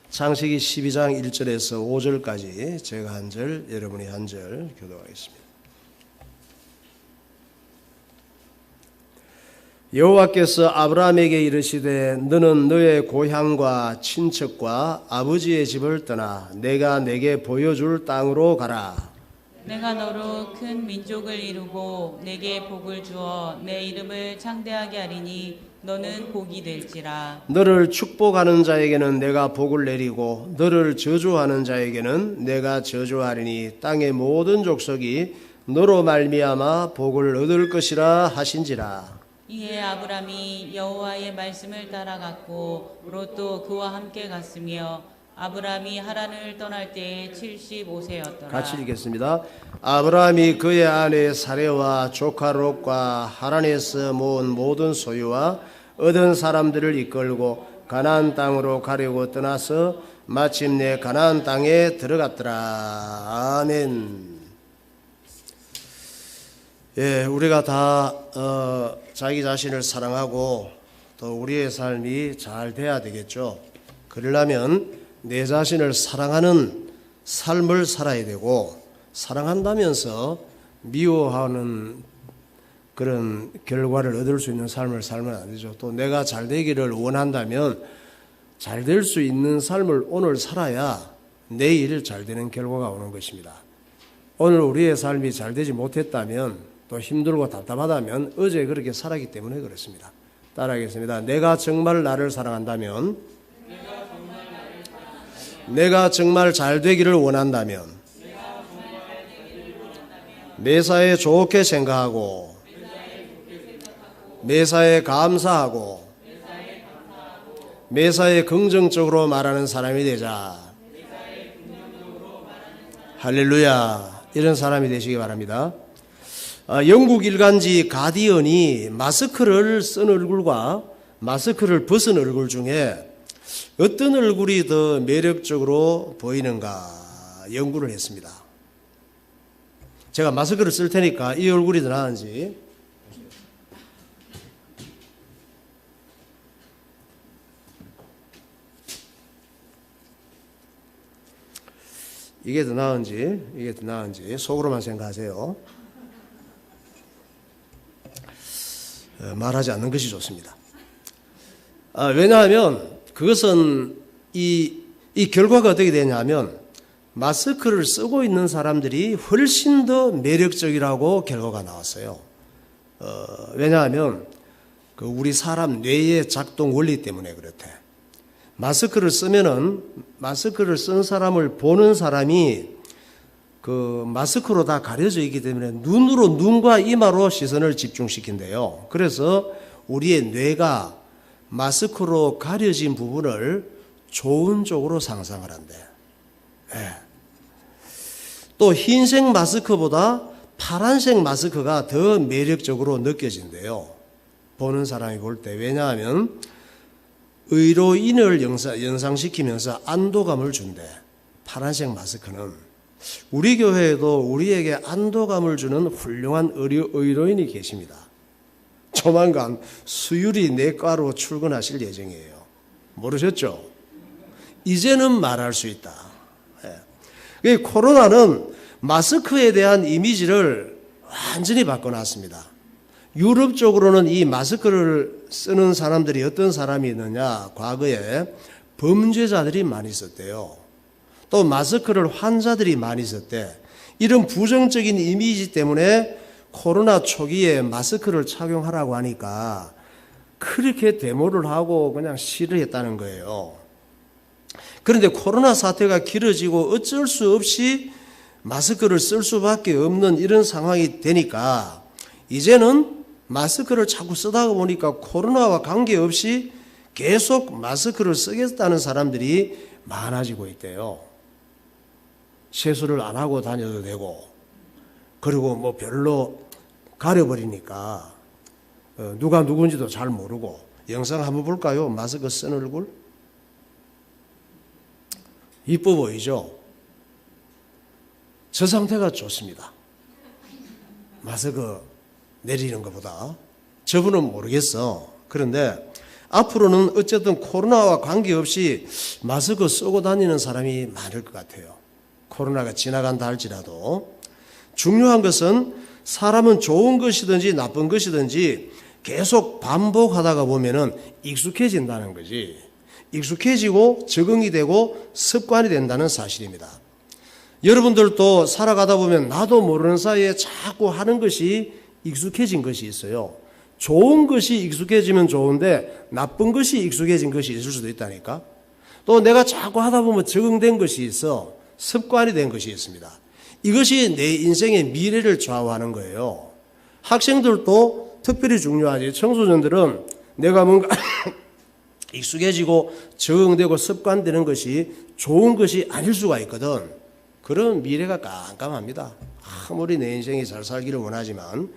창세기 12장 1절에서 5절까지 제가 한 절, 여러분이 한 절 교독하겠습니다. 여호와께서 아브라함에게 이르시되 너는 너의 고향과 친척과 아버지의 집을 떠나 내가 내게 보여줄 땅으로 가라. 내가 너로 큰 민족을 이루고 내게 복을 주어 내 이름을 창대하게 하리니 너는 복이 될지라. 너를 축복하는 자에게는 내가 복을 내리고 너를 저주하는 자에게는 내가 저주하리니 땅의 모든 족속이 너로 말미암아 복을 얻을 것이라 하신지라. 이에 아브람이 여호와의 말씀을 따라갔고 롯도 그와 함께 갔으며 아브람이 하란을 떠날 때에 75세였더라. 같이 읽겠습니다. 아브라함이 그의 아내 사레와 조카 롯과 하란에서 모은 모든 소유와 얻은 사람들을 이끌고 가나안 땅으로 가려고 떠나서 마침내 가나안 땅에 들어갔더라. 아멘. 예, 우리가 다 자기 자신을 사랑하고 또 우리의 삶이 잘 돼야 되겠죠. 그러려면 내 자신을 사랑하는 삶을 살아야 되고, 사랑한다면서 미워하는 그런 결과를 얻을 수 있는 삶을 살면 안 되죠. 또 내가 잘 되기를 원한다면 잘 될 수 있는 삶을 오늘 살아야 내일 잘 되는 결과가 오는 것입니다. 오늘 우리의 삶이 잘 되지 못했다면, 또 힘들고 답답하다면 어제 그렇게 살았기 때문에 그렇습니다. 따라하겠습니다. 내가 정말 나를 사랑한다면, 내가 정말 잘 되기를 원한다면, 매사에 좋게 생각하고 매사에 감사하고 매사에 긍정적으로 말하는 사람이 되자. 할렐루야. 이런 사람이 되시기 바랍니다. 영국 일간지 가디언이 마스크를 쓴 얼굴과 마스크를 벗은 얼굴 중에 어떤 얼굴이 더 매력적으로 보이는가 연구를 했습니다. 제가 마스크를 쓸 테니까 이 얼굴이 더 나은지. 이게 더 나은지 속으로만 생각하세요. 말하지 않는 것이 좋습니다. 왜냐하면 그것은 이 결과가 어떻게 되냐면 마스크를 쓰고 있는 사람들이 훨씬 더 매력적이라고 결과가 나왔어요. 왜냐하면 그 우리 사람 뇌의 작동 원리 때문에 그렇대. 마스크를 쓰면은 마스크를 쓴 사람을 보는 사람이 그 마스크로 다 가려져 있기 때문에 눈과 이마로 시선을 집중시킨대요. 그래서 우리의 뇌가 마스크로 가려진 부분을 좋은 쪽으로 상상을 한대. 네. 또 흰색 마스크보다 파란색 마스크가 더 매력적으로 느껴진대요. 보는 사람이 볼 때. 왜냐하면 의로인을 연상시키면서 안도감을 준대. 파란색 마스크는. 우리 교회에도 우리에게 안도감을 주는 훌륭한 의로인이 계십니다. 조만간 수유리 내과로 출근하실 예정이에요. 모르셨죠? 이제는 말할 수 있다. 예. 코로나는 마스크에 대한 이미지를 완전히 바꿔놨습니다. 유럽 쪽으로는 이 마스크를 쓰는 사람들이 어떤 사람이 있느냐, 과거에 범죄자들이 많이 썼대요. 또 마스크를 환자들이 많이 썼대. 이런 부정적인 이미지 때문에 코로나 초기에 마스크를 착용하라고 하니까 그렇게 데모를 하고 그냥 싫어했다는 거예요. 그런데 코로나 사태가 길어지고 어쩔 수 없이 마스크를 쓸 수밖에 없는 이런 상황이 되니까 이제는 마스크를 자꾸 쓰다가 보니까 코로나와 관계없이 계속 마스크를 쓰겠다는 사람들이 많아지고 있대요. 세수를 안 하고 다녀도 되고, 그리고 뭐 별로 가려버리니까 누가 누군지도 잘 모르고. 영상 한번 볼까요? 마스크 쓴 얼굴. 이뻐 보이죠? 저 상태가 좋습니다. 마스크 내리는 것보다. 저분은 모르겠어. 그런데 앞으로는 어쨌든 코로나와 관계없이 마스크 쓰고 다니는 사람이 많을 것 같아요. 코로나가 지나간다 할지라도. 중요한 것은 사람은 좋은 것이든지 나쁜 것이든지 계속 반복하다가 보면은 익숙해진다는 거지. 익숙해지고 적응이 되고 습관이 된다는 사실입니다. 여러분들도 살아가다 보면 나도 모르는 사이에 자꾸 하는 것이 익숙해진 것이 있어요. 좋은 것이 익숙해지면 좋은데 나쁜 것이 익숙해진 것이 있을 수도 있다니까. 또 내가 자꾸 하다 보면 적응된 것이 있어. 습관이 된 것이 있습니다. 이것이 내 인생의 미래를 좌우하는 거예요. 학생들도 특별히 중요하지. 청소년들은 내가 뭔가 익숙해지고 적응되고 습관되는 것이 좋은 것이 아닐 수가 있거든. 그런 미래가 깜깜합니다. 아무리 내 인생이 잘 살기를 원하지만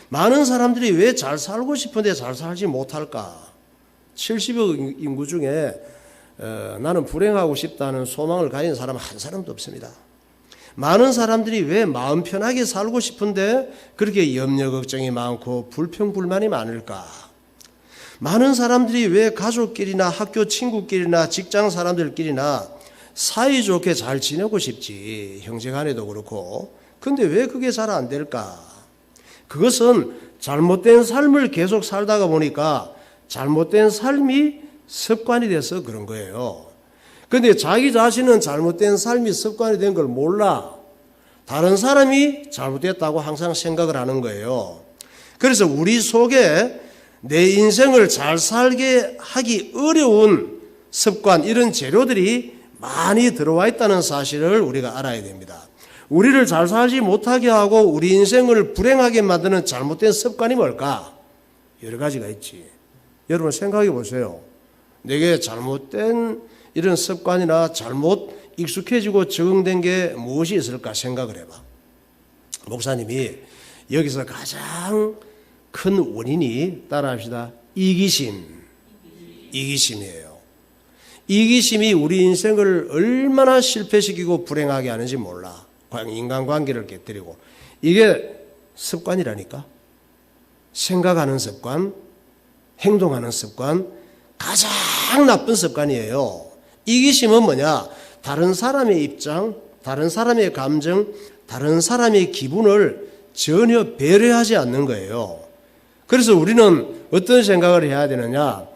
많은 사람들이 왜 잘 살고 싶은데 잘 살지 못할까? 70억 인구 중에 나는 불행하고 싶다는 소망을 가진 사람은 한 사람도 없습니다. 많은 사람들이 왜 마음 편하게 살고 싶은데 그렇게 염려 걱정이 많고 불평불만이 많을까? 많은 사람들이 왜 가족끼리나 학교 친구끼리나 직장 사람들끼리나 사이좋게 잘 지내고 싶지, 형제간에도 그렇고. 근데 왜 그게 잘 안 될까? 그것은 잘못된 삶을 계속 살다가 보니까 잘못된 삶이 습관이 돼서 그런 거예요. 근데 자기 자신은 잘못된 삶이 습관이 된 걸 몰라. 다른 사람이 잘못됐다고 항상 생각을 하는 거예요. 그래서 우리 속에 내 인생을 잘 살게 하기 어려운 습관, 이런 재료들이 많이 들어와 있다는 사실을 우리가 알아야 됩니다. 우리를 잘 살지 못하게 하고 우리 인생을 불행하게 만드는 잘못된 습관이 뭘까? 여러 가지가 있지. 여러분 생각해 보세요. 내게 잘못된 이런 습관이나 잘못 익숙해지고 적응된 게 무엇이 있을까 생각을 해봐. 목사님이 여기서 가장 큰 원인이, 따라합시다, 이기심이에요. 이기심이 우리 인생을 얼마나 실패시키고 불행하게 하는지 몰라. 인간관계를 깨뜨리고. 이게 습관이라니까. 생각하는 습관, 행동하는 습관, 가장 나쁜 습관이에요. 이기심은 뭐냐? 다른 사람의 입장, 다른 사람의 감정, 다른 사람의 기분을 전혀 배려하지 않는 거예요. 그래서 우리는 어떤 생각을 해야 되느냐?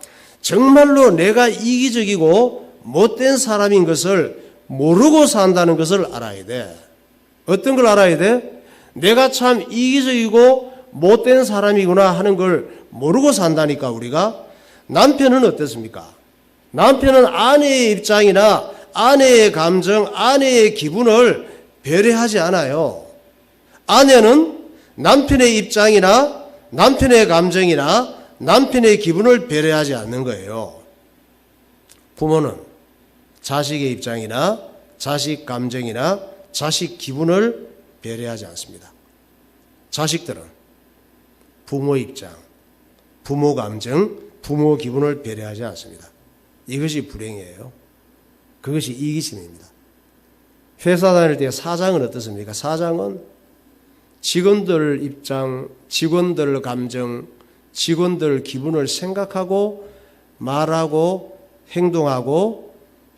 정말로 내가 이기적이고 못된 사람인 것을 모르고 산다는 것을 알아야 돼. 어떤 걸 알아야 돼? 내가 참 이기적이고 못된 사람이구나 하는 걸 모르고 산다니까. 우리가 남편은 어떻습니까? 남편은 아내의 입장이나 아내의 감정, 아내의 기분을 배려하지 않아요. 아내는 남편의 입장이나 남편의 감정이나 남편의 기분을 배려하지 않는 거예요. 부모는 자식의 입장이나 자식 감정이나 자식 기분을 배려하지 않습니다. 자식들은 부모 입장, 부모 감정, 부모 기분을 배려하지 않습니다. 이것이 불행이에요. 그것이 이기심입니다. 회사 다닐 때 사장은 어떻습니까? 사장은 직원들 입장, 직원들 감정, 직원들 기분을 생각하고 말하고 행동하고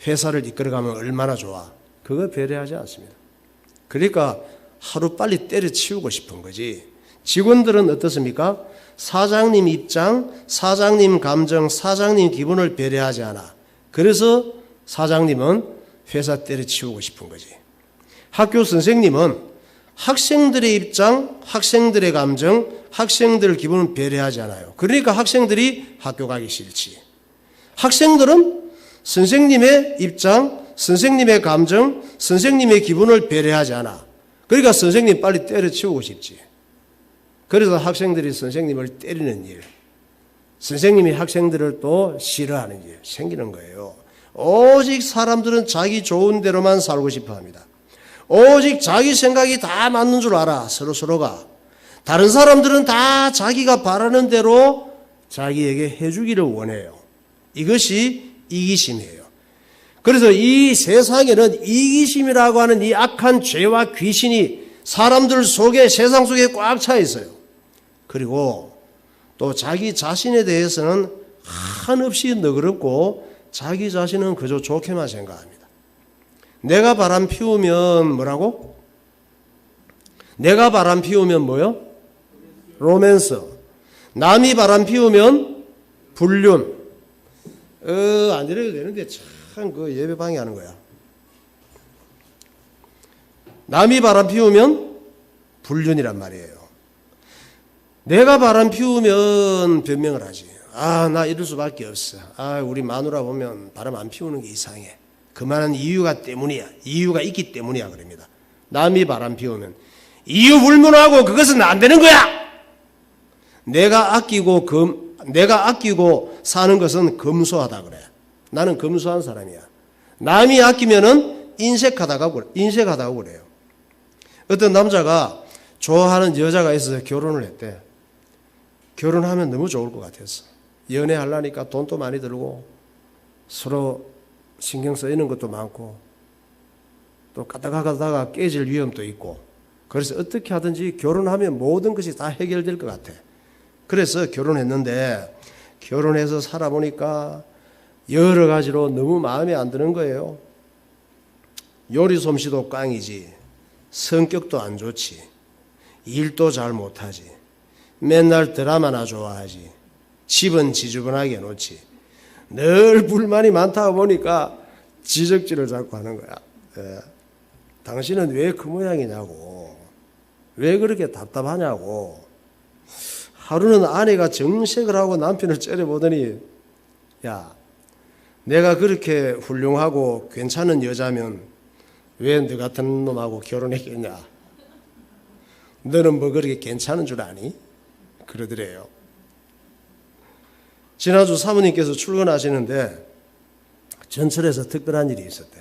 회사를 이끌어가면 얼마나 좋아. 그거 배려하지 않습니다. 그러니까 하루 빨리 때려치우고 싶은 거지. 직원들은 어떻습니까? 사장님 입장, 사장님 감정, 사장님 기분을 배려하지 않아. 그래서 사장님은 회사 때려치우고 싶은 거지. 학교 선생님은 학생들의 입장, 학생들의 감정, 학생들 기분을 배려하지 않아요. 그러니까 학생들이 학교 가기 싫지. 학생들은 선생님의 입장, 선생님의 감정, 선생님의 기분을 배려하지 않아. 그러니까 선생님 빨리 때려치우고 싶지. 그래서 학생들이 선생님을 때리는 일, 선생님이 학생들을 또 싫어하는 일 생기는 거예요. 오직 사람들은 자기 좋은 대로만 살고 싶어 합니다. 오직 자기 생각이 다 맞는 줄 알아. 서로가. 다른 사람들은 다 자기가 바라는 대로 자기에게 해주기를 원해요. 이것이 이기심이에요. 그래서 이 세상에는 이기심이라고 하는 이 악한 죄와 귀신이 사람들 속에, 세상 속에 꽉 차 있어요. 그리고 또 자기 자신에 대해서는 한없이 너그럽고 자기 자신은 그저 좋게만 생각합니다. 내가 바람 피우면 뭐라고? 내가 바람 피우면 뭐요? 로맨스. 남이 바람 피우면 불륜. 안 이래도 되는데 참 그 예배 방해하는 거야. 남이 바람 피우면 불륜이란 말이에요. 내가 바람 피우면 변명을 하지. 나 이럴 수밖에 없어. 우리 마누라 보면 바람 안 피우는 게 이상해. 그만한 이유가 때문이야. 이유가 있기 때문이야. 그럽니다. 남이 바람 피우면 이유 불문하고 그것은 안 되는 거야. 내가 아끼고 사는 것은 검소하다 그래. 나는 검소한 사람이야. 남이 아끼면은 인색하다고 그래요. 어떤 남자가 좋아하는 여자가 있어서 결혼을 했대. 결혼하면 너무 좋을 것 같았어. 연애하려니까 돈도 많이 들고 서로 신경 쓰이는 것도 많고 또 가다가 깨질 위험도 있고 그래서 어떻게 하든지 결혼하면 모든 것이 다 해결될 것 같아. 그래서 결혼했는데 결혼해서 살아보니까 여러 가지로 너무 마음에 안 드는 거예요. 요리 솜씨도 깡이지, 성격도 안 좋지, 일도 잘 못하지, 맨날 드라마나 좋아하지, 집은 지저분하게 놓지, 늘 불만이 많다 보니까 지적질을 자꾸 하는 거야. 당신은 왜 그 모양이냐고, 왜 그렇게 답답하냐고. 하루는 아내가 정색을 하고 남편을 째려보더니, 야, 내가 그렇게 훌륭하고 괜찮은 여자면 왜 너 같은 놈하고 결혼했겠냐? 너는 뭐 그렇게 괜찮은 줄 아니? 그러더래요. 지난주 사모님께서 출근하시는데 전철에서 특별한 일이 있었대.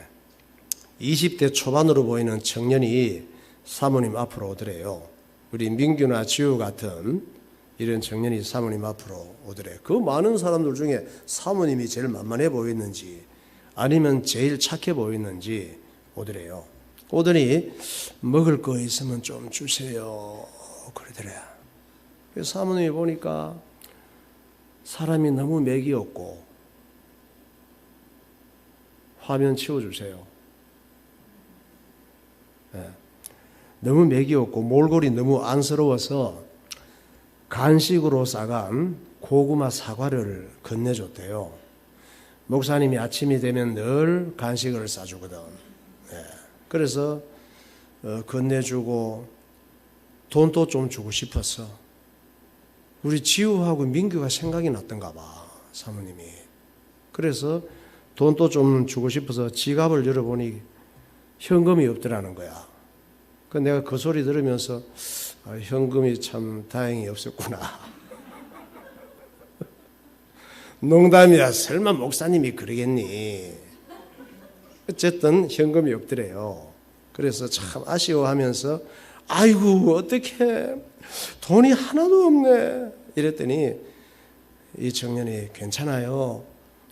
20대 초반으로 보이는 청년이 사모님 앞으로 오더래요. 우리 민규나 지우 같은 이런 청년이 사모님 앞으로 오더래. 그 많은 사람들 중에 사모님이 제일 만만해 보였는지 아니면 제일 착해 보였는지 오더래요. 오더니 먹을 거 있으면 좀 주세요 그러더래. 그래서 사모님이 보니까 사람이 너무 맥이 없고, 화면 치워주세요. 너무 맥이 없고 몰골이 너무 안쓰러워서 간식으로 싸간 고구마 사과를 건네줬대요. 목사님이 아침이 되면 늘 간식을 싸주거든. 그래서 건네주고 돈도 좀 주고 싶었어. 우리 지우하고 민규가 생각이 났던가 봐, 사모님이. 그래서 돈도 좀 주고 싶어서 지갑을 열어보니 현금이 없더라는 거야. 그 내가 그 소리 들으면서 현금이 참 다행히 없었구나. 농담이야. 설마 목사님이 그러겠니? 어쨌든 현금이 없더래요. 그래서 참 아쉬워하면서 아이고 어떡해, 돈이 하나도 없네 이랬더니 이 청년이 괜찮아요,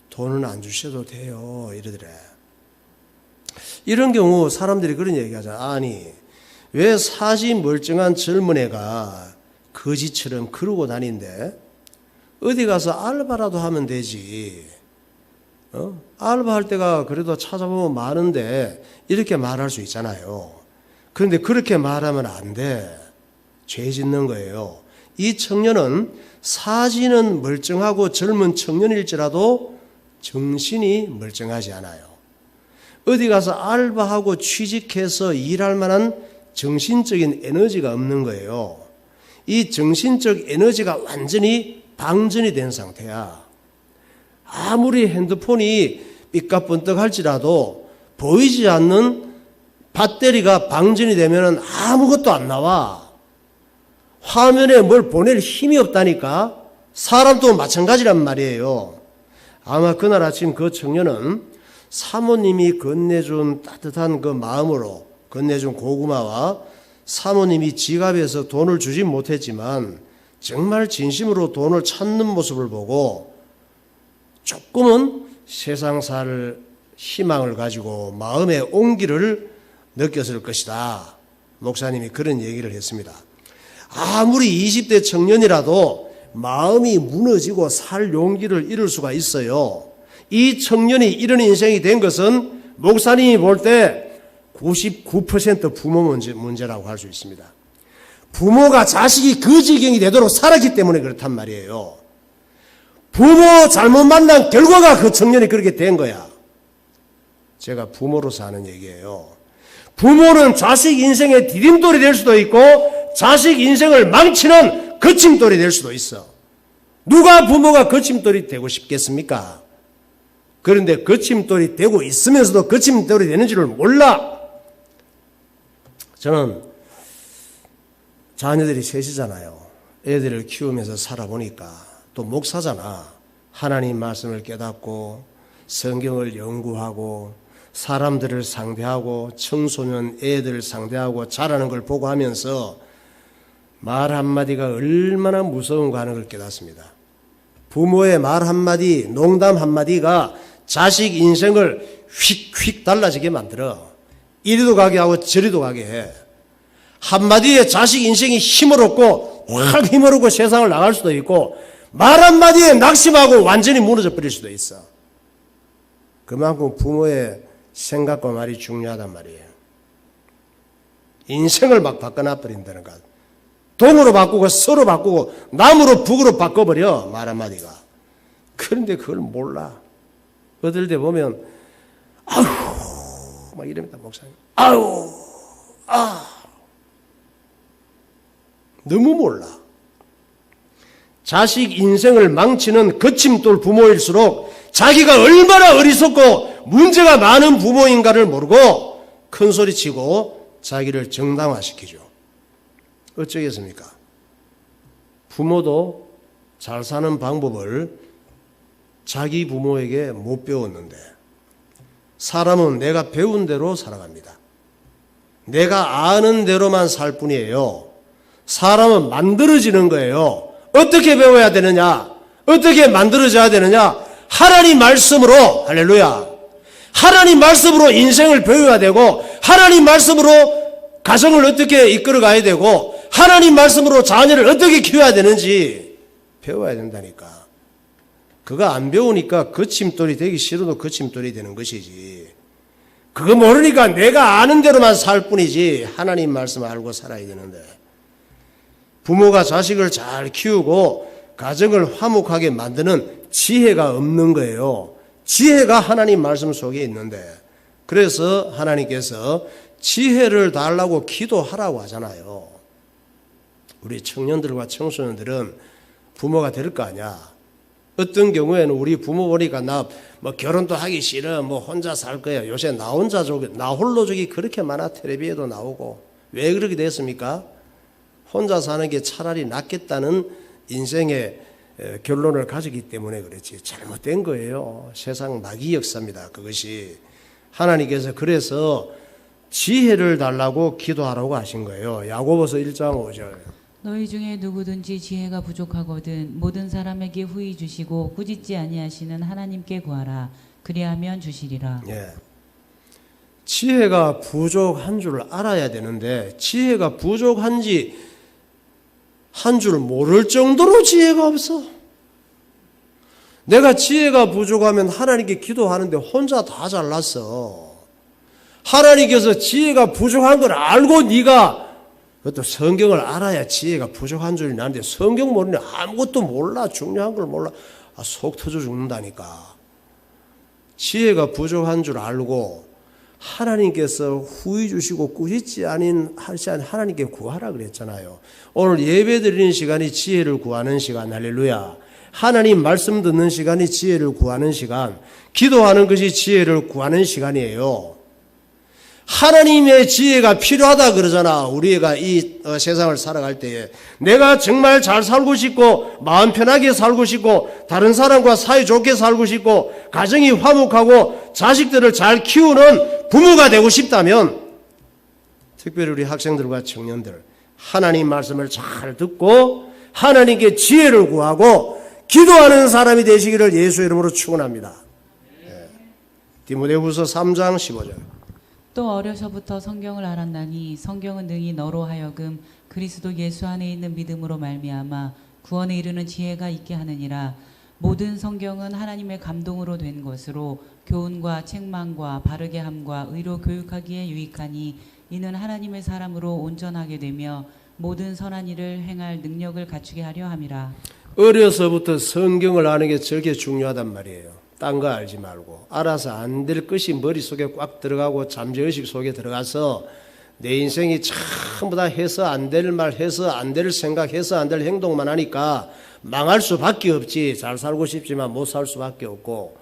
돈은 안 주셔도 돼요 이러더래. 이런 경우 사람들이 그런 얘기하잖아. 아니 왜 사지 멀쩡한 젊은 애가 거지처럼 그러고 다닌데 어디 가서 알바라도 하면 되지. 알바할 때가 그래도 찾아보면 많은데 이렇게 말할 수 있잖아요. 그런데 그렇게 말하면 안 돼. 죄 짓는 거예요. 이 청년은 사지는 멀쩡하고 젊은 청년일지라도 정신이 멀쩡하지 않아요. 어디 가서 알바하고 취직해서 일할 만한 정신적인 에너지가 없는 거예요. 이 정신적 에너지가 완전히 방전이 된 상태야. 아무리 핸드폰이 삐까번떡 할지라도 보이지 않는 배터리가 방전이 되면 아무것도 안 나와. 화면에 뭘 보낼 힘이 없다니까. 사람도 마찬가지란 말이에요. 아마 그날 아침 그 청년은 사모님이 건네준 따뜻한 그 마음으로 건네준 고구마와 사모님이 지갑에서 돈을 주진 못했지만 정말 진심으로 돈을 찾는 모습을 보고 조금은 세상 살 희망을 가지고 마음의 온기를 느꼈을 것이다. 목사님이 그런 얘기를 했습니다. 아무리 20대 청년이라도 마음이 무너지고 살 용기를 잃을 수가 있어요. 이 청년이 이런 인생이 된 것은 목사님이 볼 때 99% 부모 문제라고 할 수 있습니다. 부모가 자식이 그 지경이 되도록 살았기 때문에 그렇단 말이에요. 부모 잘못 만난 결과가 그 청년이 그렇게 된 거야. 제가 부모로서 하는 얘기예요. 부모는 자식 인생의 디딤돌이 될 수도 있고 자식 인생을 망치는 거침돌이 될 수도 있어. 누가 부모가 거침돌이 되고 싶겠습니까? 그런데 거침돌이 되고 있으면서도 거침돌이 되는지를 몰라. 저는 자녀들이 셋이잖아요. 애들을 키우면서 살아보니까 또 목사잖아. 하나님 말씀을 깨닫고 성경을 연구하고 사람들을 상대하고 청소년 애들 상대하고 자라는 걸 보고 하면서 말 한마디가 얼마나 무서운가 하는 걸 깨닫습니다. 부모의 말 한마디, 농담 한마디가 자식 인생을 휙휙 달라지게 만들어. 이리도 가게 하고 저리도 가게 해. 한마디에 자식 인생이 힘을 얻고 확 힘을 얻고 세상을 나갈 수도 있고 말 한마디에 낙심하고 완전히 무너져 버릴 수도 있어. 그만큼 부모의 생각과 말이 중요하단 말이에요. 인생을 막 바꿔놔 버린다는 것. 동으로 바꾸고 서로 바꾸고 남으로 북으로 바꿔버려 말 한마디가. 그런데 그걸 몰라. 어떨 때 보면 아우 막 이럽니다 목사님. 아우 너무 몰라. 자식 인생을 망치는 거침돌 부모일수록 자기가 얼마나 어리석고 문제가 많은 부모인가를 모르고 큰소리치고 자기를 정당화시키죠. 어쩌겠습니까? 부모도 잘 사는 방법을 자기 부모에게 못 배웠는데 사람은 내가 배운 대로 살아갑니다. 내가 아는 대로만 살 뿐이에요. 사람은 만들어지는 거예요. 어떻게 배워야 되느냐? 어떻게 만들어져야 되느냐? 하나님 말씀으로, 할렐루야. 하나님 말씀으로 인생을 배워야 되고 하나님 말씀으로 가정을 어떻게 이끌어 가야 되고 하나님 말씀으로 자녀를 어떻게 키워야 되는지 배워야 된다니까. 그거 안 배우니까 거침돌이 되기 싫어도 거침돌이 되는 것이지. 그거 모르니까 내가 아는 대로만 살 뿐이지 하나님 말씀 알고 살아야 되는데 부모가 자식을 잘 키우고 가정을 화목하게 만드는 지혜가 없는 거예요. 지혜가 하나님 말씀 속에 있는데 그래서 하나님께서 지혜를 달라고 기도하라고 하잖아요. 우리 청년들과 청소년들은 부모가 될 거 아니야. 어떤 경우에는 우리 부모 보니까 나 뭐 결혼도 하기 싫어, 뭐 혼자 살 거야. 요새 나 혼자족, 나 홀로족이 그렇게 많아. 텔레비에도 나오고. 왜 그렇게 됐습니까? 혼자 사는 게 차라리 낫겠다는 인생의 결론을 가지기 때문에 그렇지. 잘못된 거예요. 세상 마귀 역사입니다. 그것이. 하나님께서 그래서 지혜를 달라고 기도하라고 하신 거예요. 야고보서 1장 5절. 너희 중에 누구든지 지혜가 부족하거든 모든 사람에게 후히 주시고 꾸짖지 아니하시는 하나님께 구하라. 그리하면 주시리라. 예. 지혜가 부족한 줄 알아야 되는데 지혜가 부족한지 한 줄 모를 정도로 지혜가 없어. 내가 지혜가 부족하면 하나님께 기도하는데 혼자 다 잘났어. 하나님께서 지혜가 부족한 걸 알고 네가 그것도 성경을 알아야 지혜가 부족한 줄이 나는데 성경 모르니 아무것도 몰라. 중요한 걸 몰라. 속 터져 죽는다니까. 지혜가 부족한 줄 알고 하나님께서 후히 주시고 꾸짖지 아닌 하나님께 구하라 그랬잖아요. 오늘 예배 드리는 시간이 지혜를 구하는 시간. 할렐루야. 하나님 말씀 듣는 시간이 지혜를 구하는 시간. 기도하는 것이 지혜를 구하는 시간이에요. 하나님의 지혜가 필요하다 그러잖아. 우리가 이 세상을 살아갈 때에 내가 정말 잘 살고 싶고 마음 편하게 살고 싶고 다른 사람과 사이좋게 살고 싶고 가정이 화목하고 자식들을 잘 키우는 부모가 되고 싶다면 특별히 우리 학생들과 청년들 하나님 말씀을 잘 듣고 하나님께 지혜를 구하고 기도하는 사람이 되시기를 예수 이름으로 축원합니다. 디모데후서 3장 15절. 또 어려서부터 성경을 알았나니 성경은 능히 너로 하여금 그리스도 예수 안에 있는 믿음으로 말미암아 구원에 이르는 지혜가 있게 하느니라. 모든 성경은 하나님의 감동으로 된 것으로 교훈과 책망과 바르게 함과 의로 교육하기에 유익하니 이는 하나님의 사람으로 온전하게 되며 모든 선한 일을 행할 능력을 갖추게 하려 함이라. 어려서부터 성경을 아는 게 저게 중요하단 말이에요. 딴 거 알지 말고 알아서 안 될 것이 머릿속에 꽉 들어가고 잠재의식 속에 들어가서 내 인생이 전부 다 해서 안 될 말, 해서 안 될 생각, 해서 안 될 행동만 하니까 망할 수밖에 없지. 잘 살고 싶지만 못 살 수밖에 없고,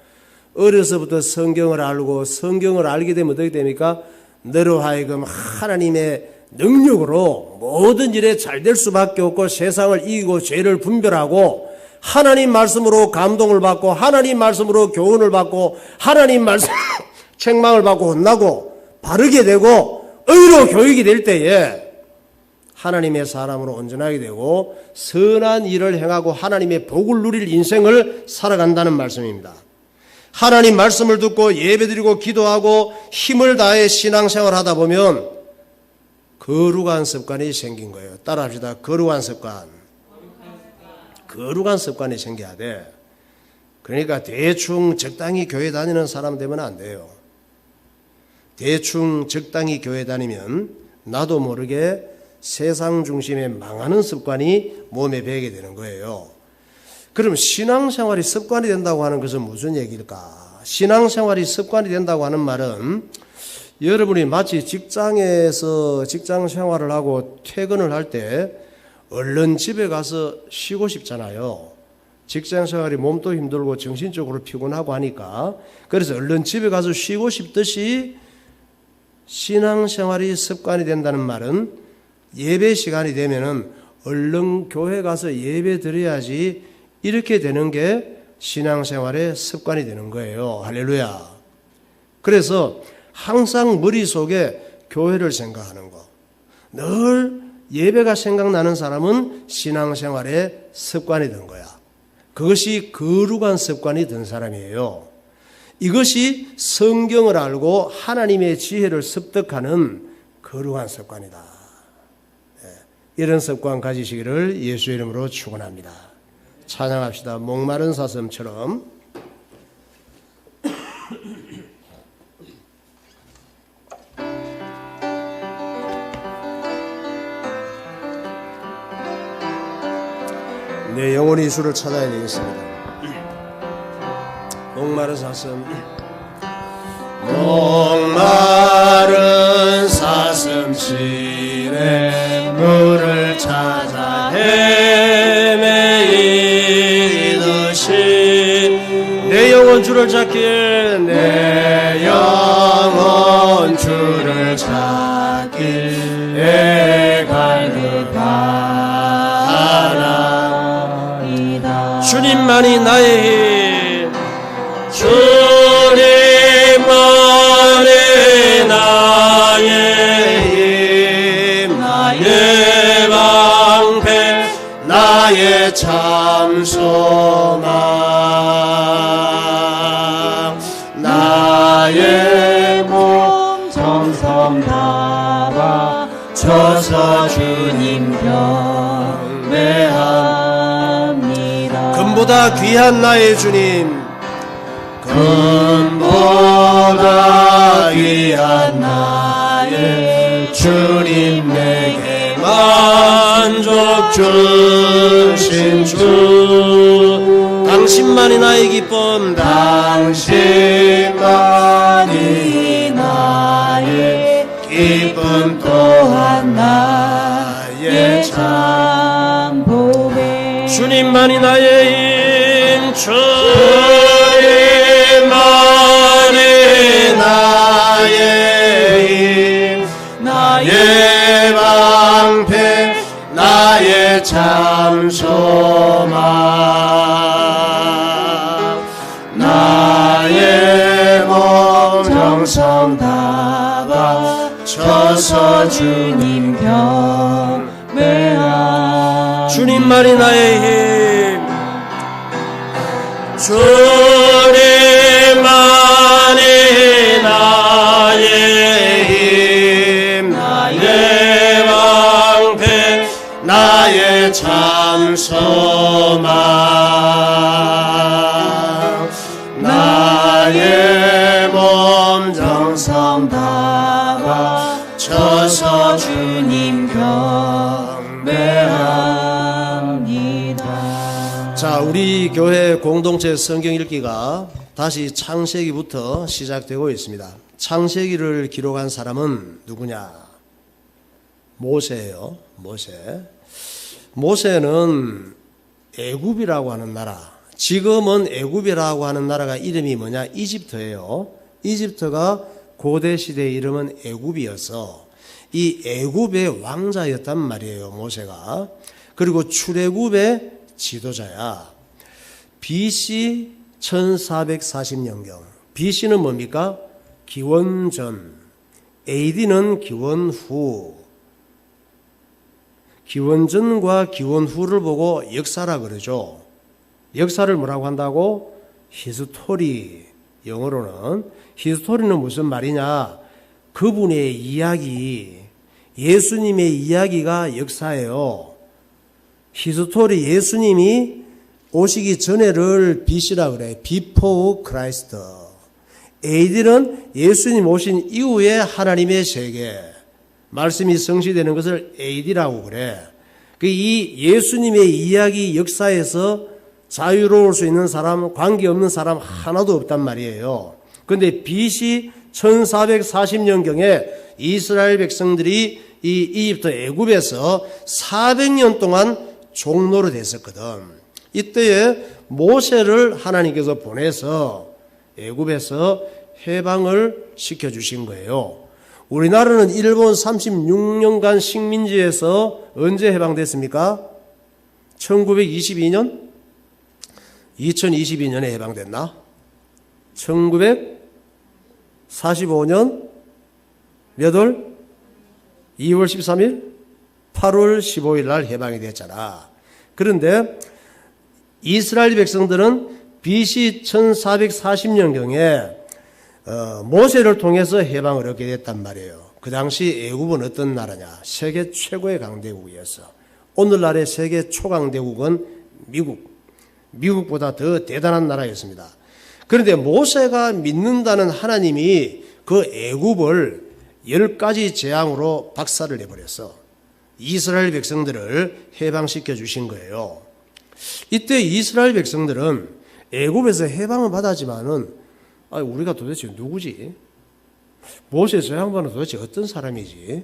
어려서부터 성경을 알고 성경을 알게 되면 어떻게 됩니까? 너로 하여금 하나님의 능력으로 모든 일에 잘 될 수밖에 없고 세상을 이기고 죄를 분별하고 하나님 말씀으로 감동을 받고 하나님 말씀으로 교훈을 받고 하나님 말씀 책망을 받고 혼나고 바르게 되고 의로 교육이 될 때에 하나님의 사람으로 온전하게 되고 선한 일을 행하고 하나님의 복을 누릴 인생을 살아간다는 말씀입니다. 하나님 말씀을 듣고 예배드리고 기도하고 힘을 다해 신앙생활을 하다 보면 거룩한 습관이 생긴 거예요. 따라합시다. 거룩한 습관. 거룩한 습관이 생겨야 돼. 그러니까 대충 적당히 교회 다니는 사람 되면 안 돼요. 대충 적당히 교회 다니면 나도 모르게 세상 중심에 망하는 습관이 몸에 배게 되는 거예요. 그럼 신앙생활이 습관이 된다고 하는 것은 무슨 얘기일까? 신앙생활이 습관이 된다고 하는 말은 여러분이 마치 직장에서 직장 생활을 하고 퇴근을 할 때 얼른 집에 가서 쉬고 싶잖아요. 직장 생활이 몸도 힘들고 정신적으로 피곤하고 하니까 그래서 얼른 집에 가서 쉬고 싶듯이 신앙생활이 습관이 된다는 말은 예배 시간이 되면은 얼른 교회 가서 예배 드려야지 이렇게 되는 게 신앙생활의 습관이 되는 거예요. 할렐루야. 그래서 항상 머릿속에 교회를 생각하는 거, 늘 예배가 생각나는 사람은 신앙생활의 습관이 된 거야. 그것이 거룩한 습관이 된 사람이에요. 이것이 성경을 알고 하나님의 지혜를 습득하는 거룩한 습관이다. 이런 습관 가지시기를 예수의 이름으로 축원합니다. 찬양합시다. 목마른 사슴처럼. 내 영혼이 주를 찾아야 되겠습니다. 목마른 사슴. 목마른 사슴치네 물을 찾아 헤매이듯이 내 영혼 주를 찾길 내 영혼 주를 찾길 애갈듯하나이다. 주님만이 나의 힘, 주님만이 나의 힘, 나의 방패, 나의 참 소망, 나의 몸 정성 다바 쳐서 주님 경배합니다. 금보다 귀한 나의 주님, 금보다 귀한 나의 주님, 내게 만족 주신 주, 당신만이 나의 기쁨, 당신만이 나의 기쁨, 또한 나의 참 보배. 주님만이 나의 힘, 주님만이 나의 힘, 나의 방패, 나의 참 소망, 나의 몸 정성 다 바쳐서 주님 경배하. 주님만이 나의 힘, 주님만이 나의 힘, 나의 방패, 나의 참 소망, 우리 교회 공동체 성경 읽기가 다시 창세기부터 시작되고 있습니다. 창세기를 기록한 사람은 누구냐? 모세예요. 모세는 애굽이라고 하는 나라, 지금은 애굽이라고 하는 나라가 이름이 뭐냐? 이집트예요. 이집트가 고대 시대의 이름은 애굽이어서 이 애굽의 왕자였단 말이에요, 모세가. 그리고 출애굽의 지도자야. BC 1440년경. BC는 뭡니까? 기원전. AD는 기원후. 기원전과 기원후를 보고 역사라 그러죠. 역사를 뭐라고 한다고? 히스토리. 영어로는. 히스토리는 무슨 말이냐? 그분의 이야기, 예수님의 이야기가 역사예요. 히스토리, 예수님이 오시기 전에를 BC라 그래. Before Christ. AD는 예수님 오신 이후에 하나님의 세계. 말씀이 성취되는 것을 AD라고 그래. 이 예수님의 이야기 역사에서 자유로울 수 있는 사람, 관계없는 사람 하나도 없단 말이에요. 그런데 BC 1440년경에 이스라엘 백성들이 이 이집트 애굽에서 400년 동안 종노릇 했었거든. 이때에 모세를 하나님께서 보내서 애굽에서 해방을 시켜주신 거예요. 우리나라는 일본 36년간 식민지에서 언제 해방됐습니까? 1922년? 2022년에 해방됐나? 1945년 몇 월? 2월 13일? 8월 15일 날 해방이 됐잖아. 그런데 이스라엘 백성들은 BC 1440년경에 모세를 통해서 해방을 얻게 됐단 말이에요. 그 당시 애굽은 어떤 나라냐? 세계 최고의 강대국이었어. 오늘날의 세계 초강대국은 미국보다 더 대단한 나라였습니다. 그런데 모세가 믿는다는 하나님이 그 애굽을 10가지 재앙으로 박살을 내버렸어. 이스라엘 백성들을 해방시켜 주신 거예요. 이때 이스라엘 백성들은 애굽에서 해방을 받았지만은 우리가 도대체 누구지? 모세 저 양반은 도대체 어떤 사람이지?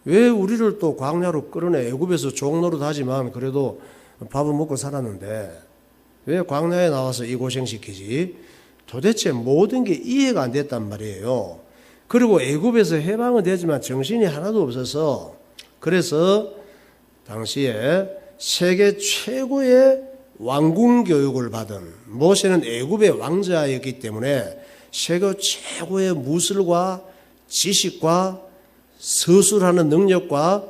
왜 우리를 또 광야로 끌어내? 애굽에서 종노릇 하지만 그래도 밥은 먹고 살았는데 왜 광야에 나와서 이 고생시키지? 도대체 모든 게 이해가 안 됐단 말이에요. 그리고 애굽에서 해방은 되지만 정신이 하나도 없어서 그래서 당시에 세계 최고의 왕궁 교육을 받은 모세는 애굽의 왕자였기 때문에 세계 최고의 무술과 지식과 서술하는 능력과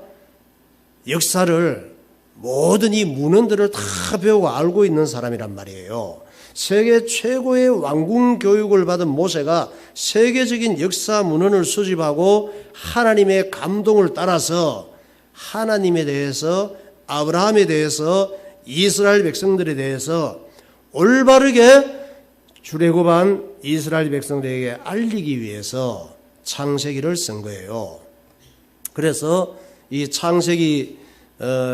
역사를 모든 이 문헌들을 다 배우고 알고 있는 사람이란 말이에요. 세계 최고의 왕궁 교육을 받은 모세가 세계적인 역사 문헌을 수집하고 하나님의 감동을 따라서 하나님에 대해서, 아브라함에 대해서, 이스라엘 백성들에 대해서 올바르게 출애굽한 이스라엘 백성들에게 알리기 위해서 창세기를 쓴 거예요. 그래서 이 창세기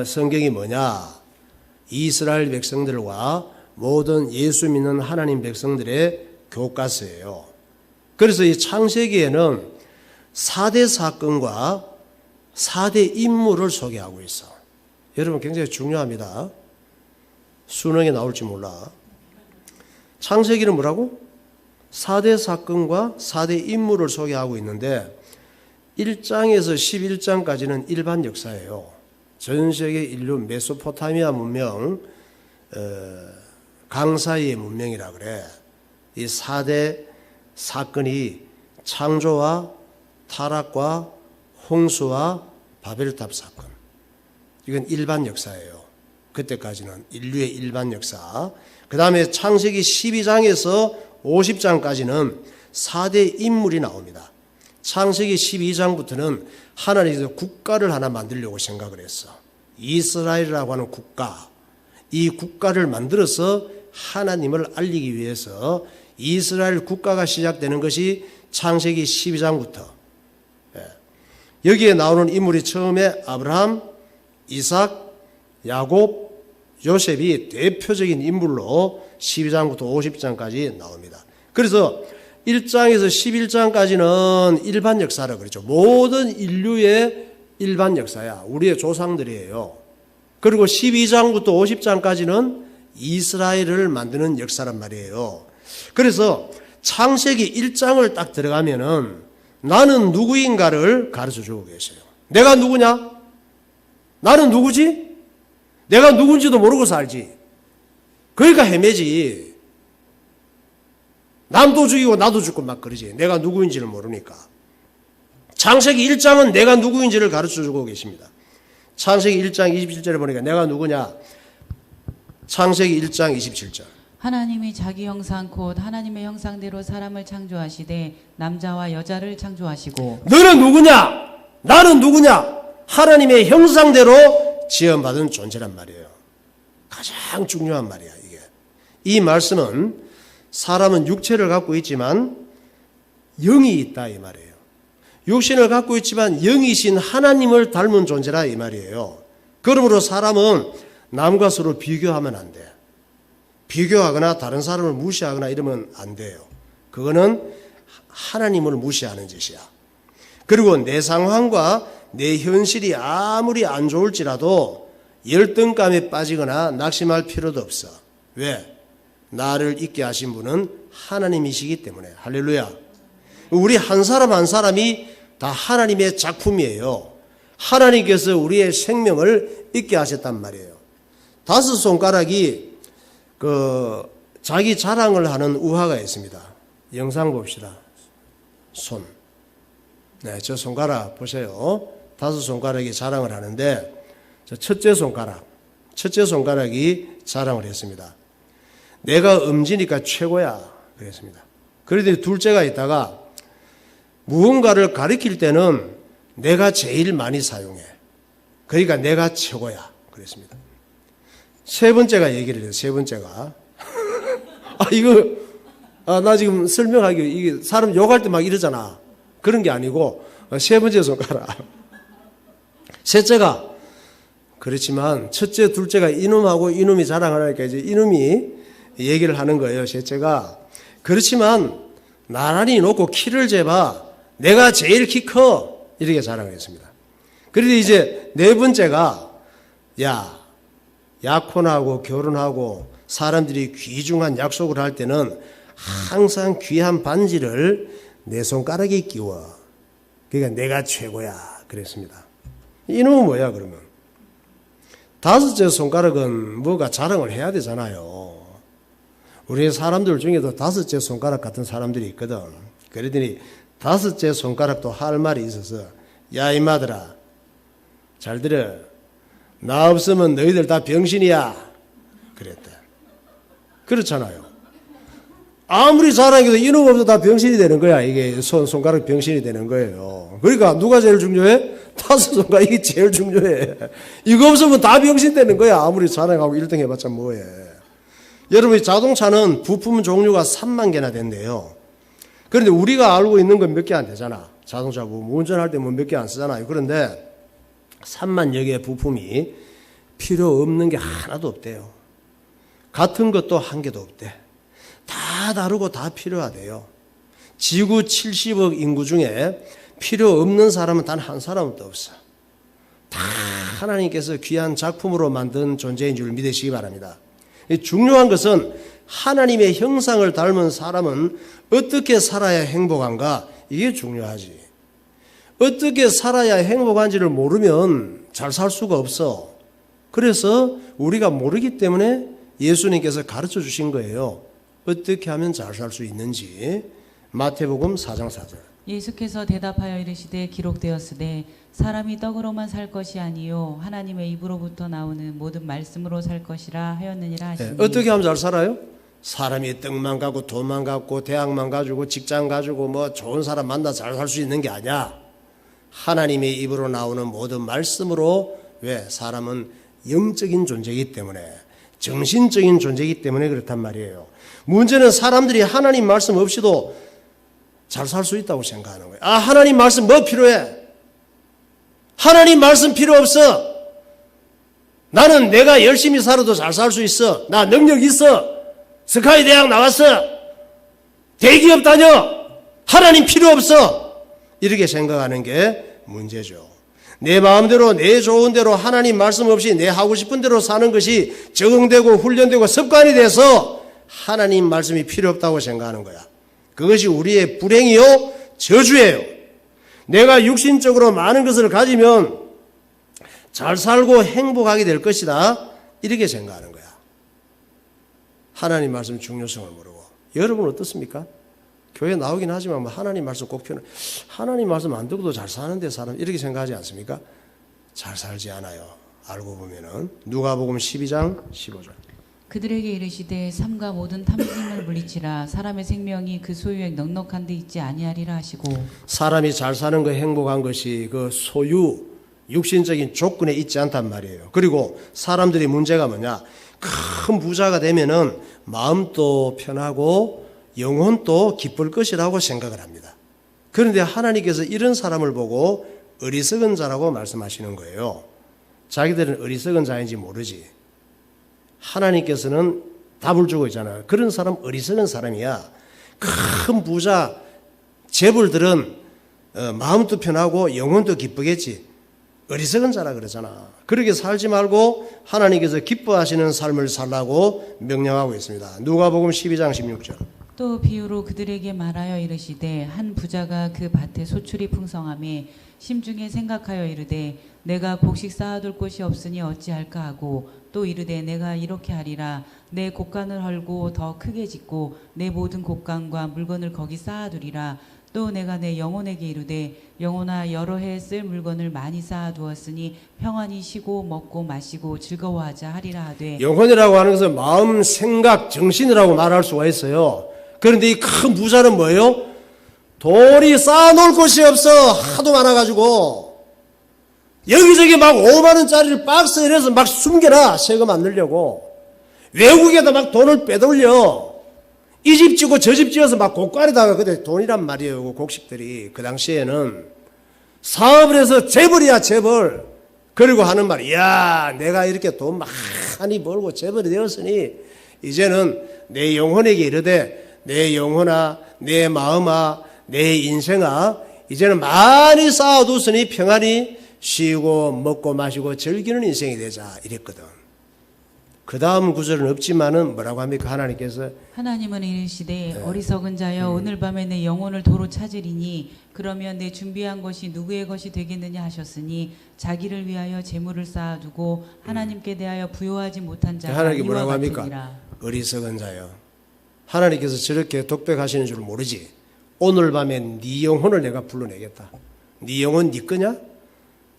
성경이 뭐냐? 이스라엘 백성들과 모든 예수 믿는 하나님 백성들의 교과서예요. 그래서 이 창세기에는 4대 사건과 4대 인물을 소개하고 있어. 여러분 굉장히 중요합니다. 수능에 나올지 몰라. 창세기는 뭐라고? 4대 사건과 4대 인물을 소개하고 있는데 1장에서 11장까지는 일반 역사예요. 전 세계 인류 메소포타미아 문명, 강사이의 문명이라 그래. 이 4대 사건이 창조와 타락과 홍수와 바벨탑 사건. 이건 일반 역사예요. 그때까지는 인류의 일반 역사. 그 다음에 창세기 12장에서 50장까지는 4대 인물이 나옵니다. 창세기 12장부터는 하나님께서 국가를 하나 만들려고 생각을 했어. 이스라엘이라고 하는 국가. 이 국가를 만들어서 하나님을 알리기 위해서 이스라엘 국가가 시작되는 것이 창세기 12장부터. 여기에 나오는 인물이 처음에 아브라함, 이삭, 야곱, 요셉이 대표적인 인물로 12장부터 50장까지 나옵니다. 그래서 1장에서 11장까지는 일반 역사라 그랬죠. 모든 인류의 일반 역사야. 우리의 조상들이에요. 그리고 12장부터 50장까지는 이스라엘을 만드는 역사란 말이에요. 그래서 창세기 1장을 딱 들어가면은 나는 누구인가를 가르쳐 주고 계세요. 내가 누구냐? 나는 누구지? 내가 누군지도 모르고 살지. 그러니까 헤매지. 남도 죽이고 나도 죽고 막 그러지. 내가 누구인지를 모르니까. 창세기 1장은 내가 누구인지를 가르쳐 주고 계십니다. 창세기 1장 27절에 보니까 내가 누구냐? 창세기 1장 27절. 하나님이 자기 형상 곧 하나님의 형상대로 사람을 창조하시되 남자와 여자를 창조하시고. 너는 누구냐? 나는 누구냐? 하나님의 형상대로 지음받은 존재란 말이에요. 가장 중요한 말이야, 이게. 이 말씀은 사람은 육체를 갖고 있지만 영이 있다 이 말이에요. 육신을 갖고 있지만 영이신 하나님을 닮은 존재라 이 말이에요. 그러므로 사람은 남과 서로 비교하면 안 돼. 비교하거나 다른 사람을 무시하거나 이러면 안 돼요. 그거는 하나님을 무시하는 짓이야. 그리고 내 상황과 내 현실이 아무리 안 좋을지라도 열등감에 빠지거나 낙심할 필요도 없어. 왜? 나를 있게 하신 분은 하나님이시기 때문에. 할렐루야. 우리 한 사람 한 사람이 다 하나님의 작품이에요. 하나님께서 우리의 생명을 있게 하셨단 말이에요. 5손가락이 자기 자랑을 하는 우화가 있습니다. 영상 봅시다. 손. 네, 저 손가락 보세요. 5손가락이 자랑을 하는데 저 첫째 손가락이 자랑을 했습니다. 내가 엄지니까 최고야 그랬습니다. 그런데 둘째가 있다가 무언가를 가리킬 때는 내가 제일 많이 사용해. 그러니까 내가 최고야 그랬습니다. 세 번째가 얘기를 해요. 세 번째가 나 지금 설명하기 이게 사람 욕할 때 막 이러잖아. 그런 게 아니고 세 번째 손가락. 셋째가 그렇지만 첫째, 둘째가 이놈하고 이놈이 자랑하니까 이제 이놈이 얘기를 하는 거예요. 셋째가 그렇지만 나란히 놓고 키를 재봐. 내가 제일 키 커. 이렇게 자랑을 했습니다. 그런데 이제 네 번째가 야, 약혼하고 결혼하고 사람들이 귀중한 약속을 할 때는 항상 귀한 반지를 내 손가락에 끼워. 그러니까 내가 최고야 그랬습니다. 이놈은 뭐야 그러면? 5째 손가락은 뭐가 자랑을 해야 되잖아요. 우리 사람들 중에도 5째 손가락 같은 사람들이 있거든. 그러더니 5째 손가락도 할 말이 있어서 야 이마들아 잘 들어. 나 없으면 너희들 다 병신이야 그랬대. 그렇잖아요. 아무리 자랑해도 이놈 없어도 다 병신이 되는 거야. 이게 손가락 병신이 되는 거예요. 그러니까 누가 제일 중요해? 5손가락 이게 제일 중요해. 이거 없으면 다 병신 되는 거야. 아무리 자랑하고 1등 해봤자 뭐해. 여러분 자동차는 부품 종류가 3만 개나 된대요. 그런데 우리가 알고 있는 건 몇 개 안 되잖아. 자동차 운전할 때 뭐 몇 개 안 쓰잖아요. 그런데 3만여 개의 부품이 필요 없는 게 하나도 없대요. 같은 것도 한 개도 없대. 다 다르고 다 필요하대요. 지구 70억 인구 중에 필요 없는 사람은 단 한 사람도 없어. 다 하나님께서 귀한 작품으로 만든 존재인 줄 믿으시기 바랍니다. 중요한 것은 하나님의 형상을 닮은 사람은 어떻게 살아야 행복한가? 이게 중요하지. 어떻게 살아야 행복한지를 모르면 잘 살 수가 없어. 그래서 우리가 모르기 때문에 예수님께서 가르쳐 주신 거예요. 어떻게 하면 잘 살 수 있는지. 마태복음 4장 4절. 예수께서 대답하여 이르시되 기록되었으되 사람이 떡으로만 살 것이 아니요 하나님의 입으로부터 나오는 모든 말씀으로 살 것이라 하였느니라 하시니. 어떻게 하면 잘 살아요? 사람이 떡만 갖고 돈만 갖고 대학만 가지고 직장 가지고 뭐 좋은 사람 만나 잘 살 수 있는 게 아니야. 하나님의 입으로 나오는 모든 말씀으로. 왜? 사람은 영적인 존재이기 때문에, 정신적인 존재이기 때문에 그렇단 말이에요. 문제는 사람들이 하나님 말씀 없이도 잘 살 수 있다고 생각하는 거예요. 아, 하나님 말씀 뭐 필요해? 하나님 말씀 필요 없어. 나는 내가 열심히 살아도 잘 살 수 있어. 나 능력 있어. 스카이 대학 나왔어. 대기업 다녀. 하나님 필요 없어. 이렇게 생각하는 게 문제죠. 내 마음대로 내 좋은 대로 하나님 말씀 없이 내 하고 싶은 대로 사는 것이 적응되고 훈련되고 습관이 돼서 하나님 말씀이 필요 없다고 생각하는 거야. 그것이 우리의 불행이요 저주예요. 내가 육신적으로 많은 것을 가지면 잘 살고 행복하게 될 것이다 이렇게 생각하는 거야. 하나님 말씀 중요성을 모르고. 여러분 어떻습니까? 교회 나오긴 하지만 하나님 말씀 꼭 필요해. 하나님 말씀 안 듣고도 잘 사는데 사람 이렇게 생각하지 않습니까? 잘 살지 않아요. 알고 보면은. 누가복음 12장 15절. 그들에게 이르시되 삼가 모든 탐심을 물리치라. 사람의 생명이 그 소유에 넉넉한 데 있지 아니하리라 하시고. 사람이 잘 사는 거 행복한 것이 그 소유 육신적인 조건에 있지 않단 말이에요. 그리고 사람들이 문제가 뭐냐? 큰 부자가 되면은 마음도 편하고 영혼도 기쁠 것이라고 생각을 합니다. 그런데 하나님께서 이런 사람을 보고 어리석은 자라고 말씀하시는 거예요. 자기들은 어리석은 자인지 모르지. 하나님께서는 답을 주고 있잖아요. 그런 사람 어리석은 사람이야. 큰 부자 재벌들은 마음도 편하고 영혼도 기쁘겠지. 어리석은 자라 그러잖아. 그렇게 살지 말고 하나님께서 기뻐하시는 삶을 살라고 명령하고 있습니다. 누가복음 12장 16절. 또 비유로 그들에게 말하여 이르시되 한 부자가 그 밭에 소출이 풍성함에 심중에 생각하여 이르되 내가 곡식 쌓아둘 곳이 없으니 어찌할까 하고 또 이르되 내가 이렇게 하리라. 내 곡간을 헐고 더 크게 짓고 내 모든 곡간과 물건을 거기 쌓아두리라. 또 내가 내 영혼에게 이르되 영혼아 여러 해 쓸 물건을 많이 쌓아두었으니 평안히 쉬고 먹고 마시고 즐거워하자 하리라 하되. 영혼이라고 하는 것은 마음, 생각, 정신이라고 말할 수가 있어요. 그런데 이 큰 부자는 뭐예요? 돌이 쌓아놓을 곳이 없어. 하도 많아가지고 여기저기 막 5만 원짜리를 박스에 넣어서 막 숨겨놔. 세금 안 넣으려고. 외국에다 막 돈을 빼돌려. 이 집 짓고 저 집 지어서 막 고가리다가 그때 돈이란 말이에요. 곡식들이. 그 당시에는 사업을 해서 재벌이야 재벌. 그리고 하는 말이 야 내가 이렇게 돈 많이 벌고 재벌이 되었으니 이제는 내 영혼에게 이르되 내 영혼아 내 마음아 내 인생아 이제는 많이 쌓아뒀으니 평안히 쉬고 먹고 마시고 즐기는 인생이 되자 이랬거든. 그 다음 구절은 없지만은 뭐라고 합니까? 하나님께서 하나님은 이르시되 어리석은 자여 오늘 밤에 내 영혼을 도로 찾으리니 그러면 내 준비한 것이 누구의 것이 되겠느냐 하셨으니 자기를 위하여 재물을 쌓아두고 하나님께 대하여 부요하지 못한 자가 하나님께 이와 뭐라고 합니까? 같으니라. 어리석은 자여. 하나님께서 저렇게 독백하시는 줄 모르지. 오늘 밤에 네 영혼을 내가 불러내겠다. 네 영혼 네 거냐?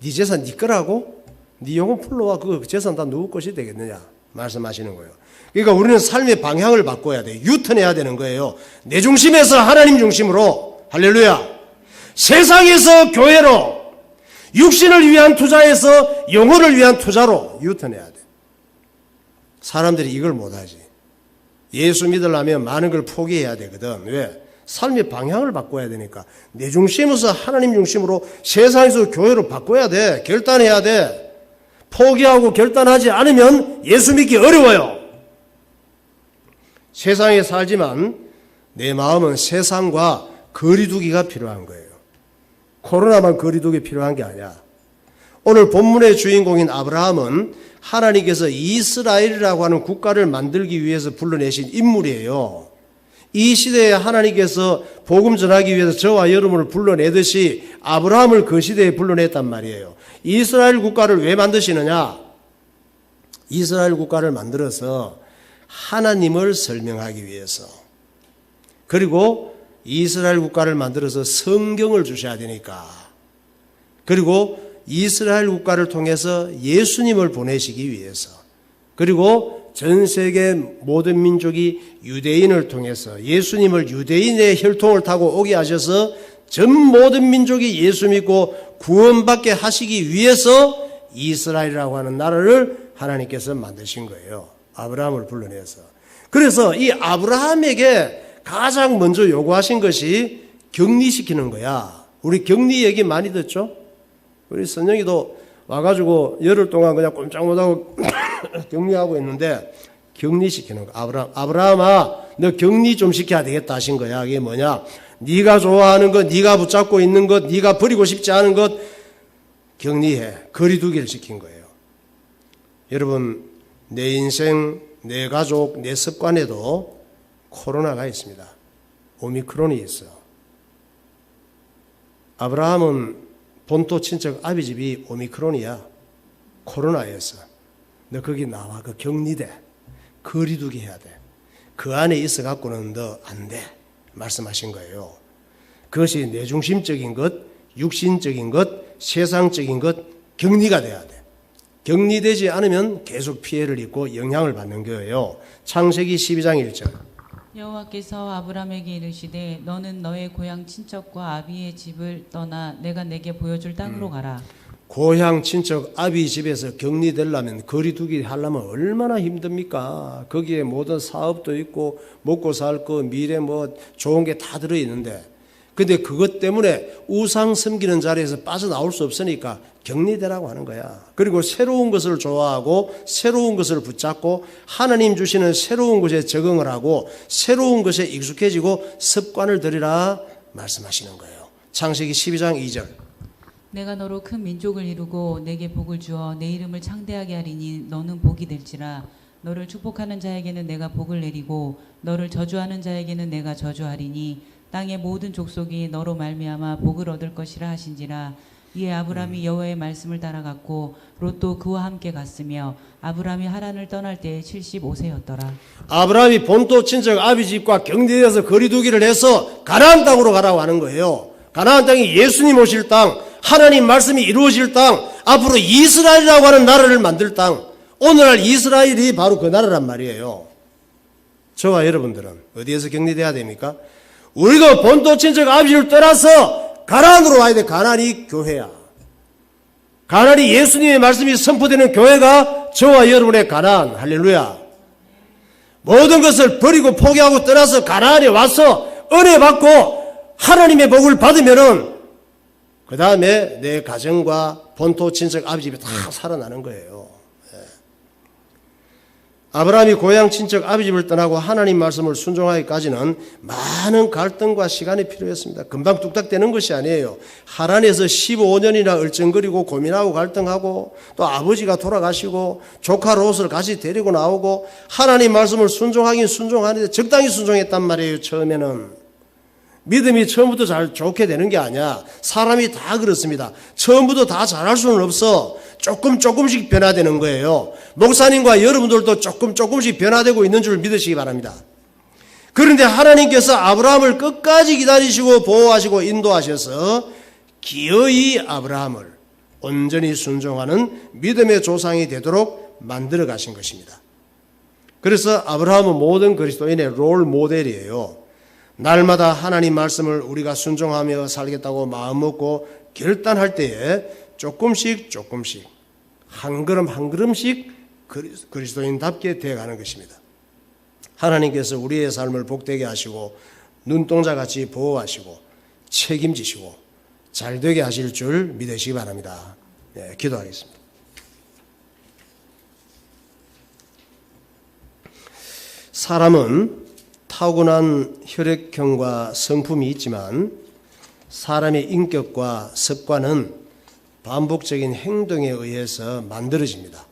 네 재산 네 거라고? 네 영혼 불러와. 그 재산 다 누구 것이 되겠느냐 말씀하시는 거예요. 그러니까 우리는 삶의 방향을 바꿔야 돼. 유턴해야 되는 거예요. 내 중심에서 하나님 중심으로. 할렐루야. 세상에서 교회로, 육신을 위한 투자에서 영혼을 위한 투자로 유턴해야 돼. 사람들이 이걸 못하지. 예수 믿으려면 많은 걸 포기해야 되거든. 왜? 삶의 방향을 바꿔야 되니까. 내 중심에서 하나님 중심으로, 세상에서 교회로 바꿔야 돼. 결단해야 돼. 포기하고 결단하지 않으면 예수 믿기 어려워요. 세상에 살지만 내 마음은 세상과 거리두기가 필요한 거예요. 코로나만 거리두기 필요한 게 아니야. 오늘 본문의 주인공인 아브라함은 하나님께서 이스라엘이라고 하는 국가를 만들기 위해서 불러내신 인물이에요. 이 시대에 하나님께서 복음 전하기 위해서 저와 여러분을 불러내듯이 아브라함을 그 시대에 불러냈단 말이에요. 이스라엘 국가를 왜 만드시느냐? 이스라엘 국가를 만들어서 하나님을 설명하기 위해서, 그리고 이스라엘 국가를 만들어서 성경을 주셔야 되니까, 그리고 이스라엘 국가를 통해서 예수님을 보내시기 위해서, 그리고 전 세계 모든 민족이 유대인을 통해서 예수님을 유대인의 혈통을 타고 오게 하셔서 전 모든 민족이 예수 믿고 구원받게 하시기 위해서 이스라엘이라고 하는 나라를 하나님께서 만드신 거예요. 아브라함을 불러내서. 그래서 이 아브라함에게 가장 먼저 요구하신 것이 격리시키는 거야. 우리 격리 얘기 많이 듣죠? 우리 선영이도 와가지고 열흘 동안 그냥 꼼짝 못하고 격리하고 있는데 격리시키는 거. 아브라함아, 너 격리 좀 시켜야 되겠다 하신 거야. 이게 뭐냐? 네가 좋아하는 것, 네가 붙잡고 있는 것, 네가 버리고 싶지 않은 것 격리해. 거리두기를 시킨 거예요. 여러분, 내 인생, 내 가족, 내 습관에도 코로나가 있습니다. 오미크론이 있어. 아브라함은 본토 친척 아비 집이 오미크론이야. 코로나였어. 너 거기 나와. 그 격리돼. 거리두기 해야 돼. 그 안에 있어 갖고는 너 안 돼. 말씀하신 거예요. 그것이 내중심적인 것, 육신적인 것, 세상적인 것 격리가 돼야 돼. 격리되지 않으면 계속 피해를 입고 영향을 받는 거예요. 창세기 12장 1절. 여호와께서 아브라함에게 이르시되 너는 너의 고향 친척과 아비의 집을 떠나 내가 내게 보여줄 땅으로 가라. 고향 친척 아비 집에서 격리되려면 거리두기 하려면 얼마나 힘듭니까? 거기에 모든 사업도 있고 먹고 살 거 미래 뭐 좋은 게 다 들어있는데, 근데 그것 때문에 우상 섬기는 자리에서 빠져나올 수 없으니까 격리되라고 하는 거야. 그리고 새로운 것을 좋아하고 새로운 것을 붙잡고 하나님 주시는 새로운 것에 적응을 하고 새로운 것에 익숙해지고 습관을 들이라 말씀하시는 거예요. 창세기 12장 2절. 내가 너로 큰 민족을 이루고 내게 복을 주어 내 이름을 창대하게 하리니 너는 복이 될지라. 너를 축복하는 자에게는 내가 복을 내리고 너를 저주하는 자에게는 내가 저주하리니 땅의 모든 족속이 너로 말미암아 복을 얻을 것이라 하신지라. 이에 아브람이 여호와의 말씀을 따라갔고 롯도 그와 함께 갔으며 아브람이 하란을 떠날 때에 75세였더라. 아브라함이 본토 친척 아비 집과 격리되어서 거리두기를 해서 가나안 땅으로 가라고 하는 거예요. 가나안 땅이 예수님 오실 땅, 하나님 말씀이 이루어질 땅, 앞으로 이스라엘이라고 하는 나라를 만들 땅, 오늘날 이스라엘이 바로 그 나라란 말이에요. 저와 여러분들은 어디에서 격리돼야 됩니까? 우리도 본토 친척 아비를 떠나서 가나안으로 와야 돼. 가나안이 교회야. 가나안이 예수님의 말씀이 선포되는 교회가 저와 여러분의 가나안. 할렐루야. 모든 것을 버리고 포기하고 떠나서 가나안에 와서 은혜 받고 하나님의 복을 받으면은 그 다음에 내 가정과 본토 친척 아비 집이 다 살아나는 거예요. 아브라함이 고향 친척 아비 집을 떠나고 하나님 말씀을 순종하기까지는 많은 갈등과 시간이 필요했습니다. 금방 뚝딱 되는 것이 아니에요. 하란에서 15년이나 얼쩡거리고 고민하고 갈등하고 또 아버지가 돌아가시고 조카 롯을 같이 데리고 나오고 하나님 말씀을 순종하긴 순종하는데 적당히 순종했단 말이에요. 처음에는. 믿음이 처음부터 잘 좋게 되는 게 아니야. 사람이 다 그렇습니다. 처음부터 다 잘할 수는 없어. 조금씩 변화되는 거예요. 목사님과 여러분들도 조금씩 변화되고 있는 줄 믿으시기 바랍니다. 그런데 하나님께서 아브라함을 끝까지 기다리시고 보호하시고 인도하셔서 기어이 아브라함을 온전히 순종하는 믿음의 조상이 되도록 만들어 가신 것입니다. 그래서 아브라함은 모든 그리스도인의 롤 모델이에요. 날마다 하나님 말씀을 우리가 순종하며 살겠다고 마음먹고 결단할 때에 조금씩 한 걸음씩 그리스도인답게 되어가는 것입니다. 하나님께서 우리의 삶을 복되게 하시고 눈동자같이 보호하시고 책임지시고 잘되게 하실 줄 믿으시기 바랍니다. 네, 기도하겠습니다. 사람은 타고난 혈액형과 성품이 있지만 사람의 인격과 습관은 반복적인 행동에 의해서 만들어집니다.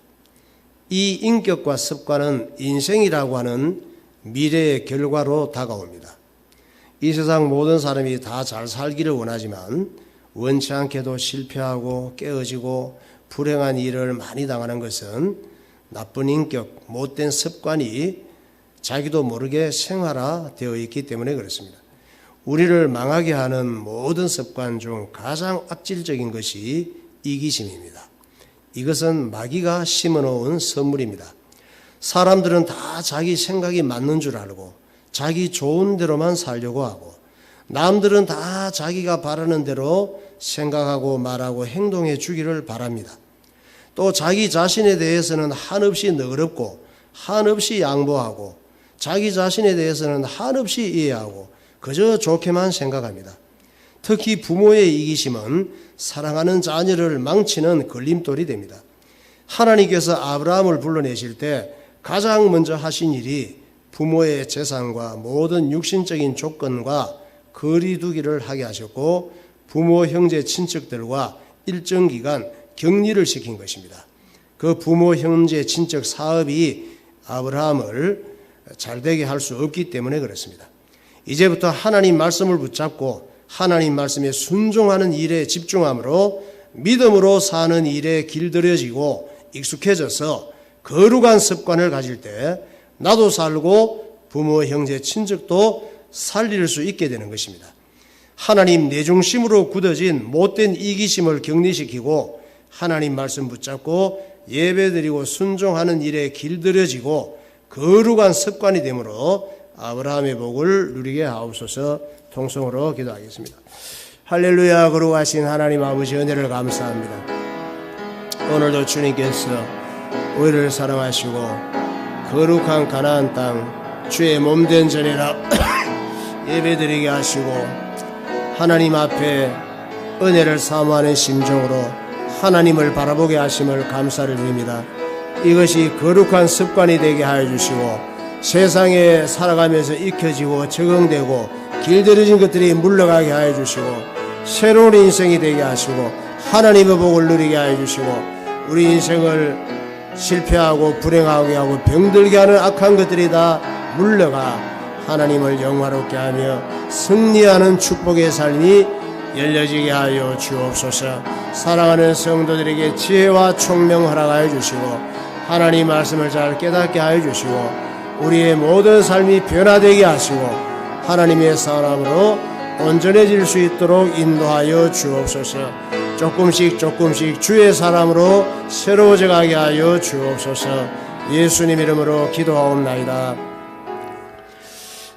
이 인격과 습관은 인생이라고 하는 미래의 결과로 다가옵니다. 이 세상 모든 사람이 다 잘 살기를 원하지만 원치 않게도 실패하고 깨어지고 불행한 일을 많이 당하는 것은 나쁜 인격, 못된 습관이 자기도 모르게 생활화되어 있기 때문에 그렇습니다. 우리를 망하게 하는 모든 습관 중 가장 악질적인 것이 이기심입니다. 이것은 마귀가 심어놓은 선물입니다. 사람들은 다 자기 생각이 맞는 줄 알고 자기 좋은 대로만 살려고 하고 남들은 다 자기가 바라는 대로 생각하고 말하고 행동해 주기를 바랍니다. 또 자기 자신에 대해서는 한없이 너그럽고 한없이 양보하고 자기 자신에 대해서는 한없이 이해하고 그저 좋게만 생각합니다. 특히 부모의 이기심은 사랑하는 자녀를 망치는 걸림돌이 됩니다. 하나님께서 아브라함을 불러내실 때 가장 먼저 하신 일이 부모의 재산과 모든 육신적인 조건과 거리두기를 하게 하셨고 부모, 형제, 친척들과 일정 기간 격리를 시킨 것입니다. 그 부모, 형제, 친척 사업이 아브라함을 잘되게 할 수 없기 때문에 그렇습니다. 이제부터 하나님 말씀을 붙잡고 하나님 말씀에 순종하는 일에 집중함으로 믿음으로 사는 일에 길들여지고 익숙해져서 거룩한 습관을 가질 때 나도 살고 부모, 형제, 친척도 살릴 수 있게 되는 것입니다. 하나님 내중심으로 굳어진 못된 이기심을 격리시키고 하나님 말씀 붙잡고 예배드리고 순종하는 일에 길들여지고 거룩한 습관이 되므로 아브라함의 복을 누리게 하옵소서. 통성으로 기도하겠습니다. 할렐루야. 거룩하신 하나님 아버지 은혜를 감사합니다. 오늘도 주님께서 우리를 사랑하시고 거룩한 가나안 땅 주의 몸된 전이라 예배드리게 하시고 하나님 앞에 은혜를 사모하는 심정으로 하나님을 바라보게 하심을 감사를 드립니다. 이것이 거룩한 습관이 되게 하여 주시고 세상에 살아가면서 익혀지고 적응되고 길들여진 것들이 물러가게 하여 주시고 새로운 인생이 되게 하시고 하나님의 복을 누리게 하여 주시고 우리 인생을 실패하고 불행하게 하고 병들게 하는 악한 것들이 다 물러가 하나님을 영화롭게 하며 승리하는 축복의 삶이 열려지게 하여 주옵소서. 사랑하는 성도들에게 지혜와 총명 허락하여 주시고 하나님 말씀을 잘 깨닫게 하여 주시고 우리의 모든 삶이 변화되게 하시고 하나님의 사람으로 온전해질 수 있도록 인도하여 주옵소서. 조금씩 주의 사람으로 새로워져 가게 하여 주옵소서. 예수님 이름으로 기도하옵나이다.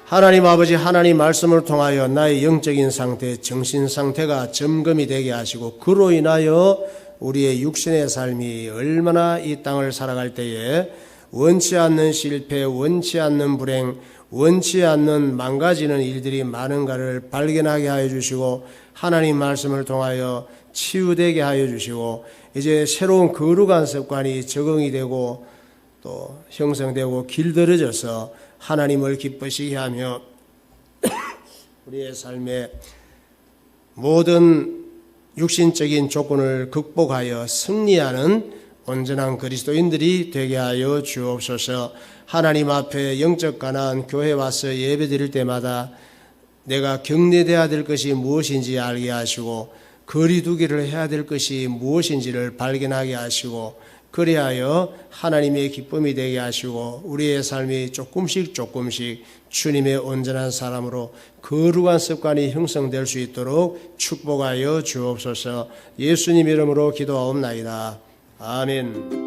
하나님 아버지, 하나님 말씀을 통하여 나의 영적인 상태, 정신 상태가 점검이 되게 하시고 그로 인하여 우리의 육신의 삶이 얼마나 이 땅을 살아갈 때에 원치 않는 실패, 원치 않는 불행, 원치 않는 망가지는 일들이 많은가를 발견하게 하여 주시고 하나님 말씀을 통하여 치유되게 하여 주시고 이제 새로운 거룩한 습관이 적응이 되고 또 형성되고 길들여져서 하나님을 기쁘시게 하며 우리의 삶에 모든 육신적인 조건을 극복하여 승리하는 온전한 그리스도인들이 되게 하여 주옵소서. 하나님 앞에 영적 가나안 교회 와서 예배드릴 때마다 내가 경례돼야 될 것이 무엇인지 알게 하시고 거리두기를 해야 될 것이 무엇인지를 발견하게 하시고 그리하여 하나님의 기쁨이 되게 하시고 우리의 삶이 조금씩 주님의 온전한 사람으로 거룩한 습관이 형성될 수 있도록 축복하여 주옵소서. 예수님 이름으로 기도하옵나이다. 아멘.